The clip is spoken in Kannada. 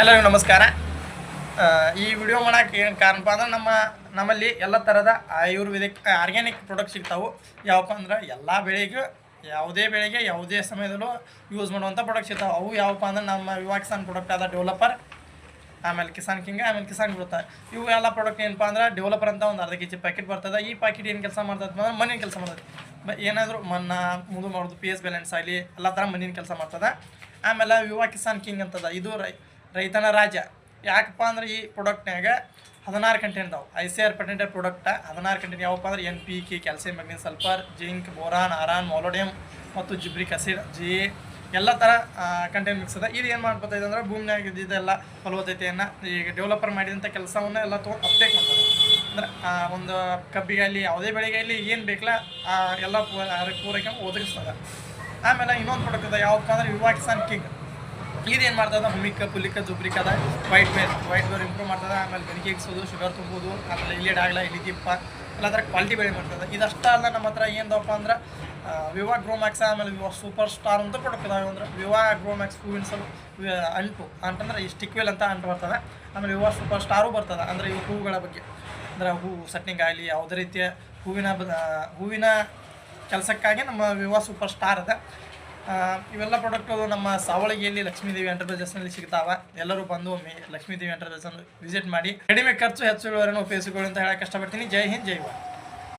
ಎಲ್ಲರಿಗೂ ನಮಸ್ಕಾರ. ಈ ವಿಡಿಯೋ ಮಾಡೋಕ್ಕೆ ಏನು ಕಾರಣಪ್ಪ ಅಂದ್ರೆ ನಮ್ಮಲ್ಲಿ ಎಲ್ಲ ಥರದ ಆಯುರ್ವೇದಿಕ್ ಆರ್ಗ್ಯಾನಿಕ್ ಪ್ರಾಡಕ್ಟ್ ಸಿಗ್ತಾವೆ. ಯಾವಪ್ಪ ಅಂದ್ರೆ ಎಲ್ಲ ಬೆಳೆಗೂ ಯಾವುದೇ ಬೆಳೆಗೆ ಯಾವುದೇ ಸಮಯದಲ್ಲೂ ಯೂಸ್ ಮಾಡುವಂಥ ಪ್ರಾಡಕ್ಟ್ ಸಿಗ್ತಾವೆ. ಅವು ಯಾವಪ್ಪ ಅಂದ್ರೆ ನಮ್ಮ ವಿವಾಕ್ಸಾನ್ ಪ್ರಾಡಕ್ಟ್ ಆದ ಡೆವಲಪರ್, ಆಮೇಲೆ ಕಿಸಾನ್ ಕಿಂಗ್, ಆಮೇಲೆ ಕಿಸಾನ್ ಬರುತ್ತೆ. ಇವು ಎಲ್ಲ ಪ್ರಾಡಕ್ಟ್ ಏನಪ್ಪ ಅಂದ್ರೆ ಡೆವಲಪರ್ ಅಂತ ಒಂದು ಅರ್ಧ ಕೆಜಿ ಪ್ಯಾಕೆಟ್ ಬರ್ತದೆ. ಈ ಪ್ಯಾಕೆಟ್ ಏನು ಕೆಲಸ ಮಾಡ್ತದೆ ಅಂದ್ರೆ ಮಣ್ಣಿನ ಕೆಲಸ ಮಾಡ್ತದೆ. ಏನಾದರೂ ಮಣ್ಣು ಮುದು ಮಾಡೋದು, ಪಿ ಎಸ್ ಬ್ಯಾಲೆನ್ಸ್ ಆಗಲಿ ಎಲ್ಲ ಥರ ಮಣ್ಣಿನ ಕೆಲಸ ಮಾಡ್ತದೆ. ಆಮೇಲೆ ವಿವಾ ಕಿಸಾನ್ ಕಿಂಗ್ ಅಂತದ, ಇದು ರೈತನ ರಾಜ್ಯ. ಯಾಕಪ್ಪ ಅಂದ್ರೆ ಈ ಪ್ರಾಡಕ್ಟ್ನಾಗ 16 ಕಂಟೆಂಟ್ ಇದಾವೆ. ICAR ಪೇಟೆಂಟೆಡ್ ಪ್ರಾಡಕ್ಟ್ 16 ಕಂಟೆಂಟ್ ಯಾವಪ್ಪ ಅಂದ್ರೆ NPK, calcium, magnesium, sulphur, zinc, boron, iron, molybdenum ಮತ್ತು ಜಿಬ್ರಿಕ್ ಆಸಿಡ್, ಎಲ್ಲ ಥರ ಕಂಟೆಂಟ್ ಮಿಕ್ಸ್ ಅದ. ಇದು ಏನು ಮಾಡ್ಬೋದಾಯ್ತು ಅಂದ್ರೆ ಭೂಮಿಯಾಗ ಇದ್ದಿದ್ದೆಲ್ಲ ಫಲವತ್ತತೆಯನ್ನು ಈಗ ಡೆವಲಪರ್ ಮಾಡಿದಂಥ ಕೆಲಸವನ್ನು ಎಲ್ಲ ತೊಗೊಂಡು ಅಪ್ಡೇಟ್ ಮಾಡ್ತದೆ. ಅಂದ್ರೆ ಒಂದು ಕಬ್ಬಿಗಾಗಲಿ ಯಾವುದೇ ಬೆಳೆಗಾಗಲಿ ಏನು ಬೇಕಲ್ಲ ಎಲ್ಲ ಪೂರೈಕೆ ಒದಗಿಸ್ತದೆ. ಆಮೇಲೆ ಇನ್ನೊಂದು ಪ್ರಾಡಕ್ಟ್ ಅದ, ಯಾವಪ್ಪ ಅಂದ್ರೆ ವಿವಾ ಕಿಸಾನ್ ಕಿಂಗ್. ಇದೇನು ಮಾಡ್ತದೆ, ಹುಮಿಕ, ಪುಲಿಕ, ಜುಬ್ರಿಕ್ ಅದ, ವೈಟ್ ಬೇರ್ ಇಂಪ್ರೂವ್ ಮಾಡ್ತದೆ. ಆಮೇಲೆ ಬೆನಿಕೆ ಇಕ್ಸೋದು, ಶುಗರ್ ತುಂಬೋದು, ಆಮೇಲೆ ಇಲಿಯಡ್ ಆಗಲ್ಲ, ಇಲಿ ದಿಪ್ಪ ಎಲ್ಲ ಥರ ಕ್ವಾಲಿಟಿ ಬೆಳೆ ಮಾಡ್ತದೆ. ಇದಷ್ಟ ಅಲ್ಲ, ನಮ್ಮ ಹತ್ರ ಏನದಪ್ಪ ಅಂದ್ರೆ ವಿವಾ ಗ್ರೋಮ್ಯಾಕ್ಸ್, ಆಮೇಲೆ ವಿವಾ ಸೂಪರ್ ಸ್ಟಾರ್ ಅಂತ ಪ್ರಾಡಕ್ಟ್ ಇದಾವೆ. ಅಂದ್ರೆ ವಿವಾ ಗ್ರೋಮ್ಯಾಕ್ಸ್ ಹೂವಿನ ಅಂತಂದ್ರೆ ಈ ಸ್ಟಿಕ್ವೆಲ್ ಅಂತ ಅಂಟು ಬರ್ತದೆ. ಆಮೇಲೆ ವಿವಾ ಸೂಪರ್ ಸ್ಟಾರು ಬರ್ತದೆ. ಅಂದರೆ ಇವು ಹೂವುಗಳ ಬಗ್ಗೆ, ಅಂದರೆ ಹೂವು ಸೆಟ್ಟಿಂಗ್ ಆಗಲಿ ಯಾವುದೇ ರೀತಿಯ ಹೂವಿನ ಕೆಲಸಕ್ಕಾಗಿ ನಮ್ಮ ವಿವಾ ಸೂಪರ್ ಸ್ಟಾರ್ ಅದ. ಇವೆಲ್ಲ ಪ್ರಾಡಕ್ಟು ನಮ್ಮ ಸಾವಳಗಿಯಲ್ಲಿ ಲಕ್ಷ್ಮೀದೇವಿ ಎಂಟರ್ಪ್ರೈಸಸ್ನಲ್ಲಿ ಸಿಗ್ತಾವೆ. ಎಲ್ಲರೂ ಬಂದು ಒಮ್ಮೆ ಲಕ್ಷ್ಮೀದೇವಿ ಎಂಟರ್ಪ್ರೈಸನ್ನು ವಿಸಿಟ್ ಮಾಡಿ ಕಡಿಮೆ ಖರ್ಚು ಹೆಚ್ಚು ಇಳುವರಿಯನ್ನು ಉಪಯೋಗಿಸಿಕೊಳ್ಳಿ ಅಂತ ಹೇಳಕ್ಕೆ ಕಷ್ಟಪಡ್ತೀನಿ. ಜೈ ಹಿಂದ್, ಜೈ ಭಾರತ್.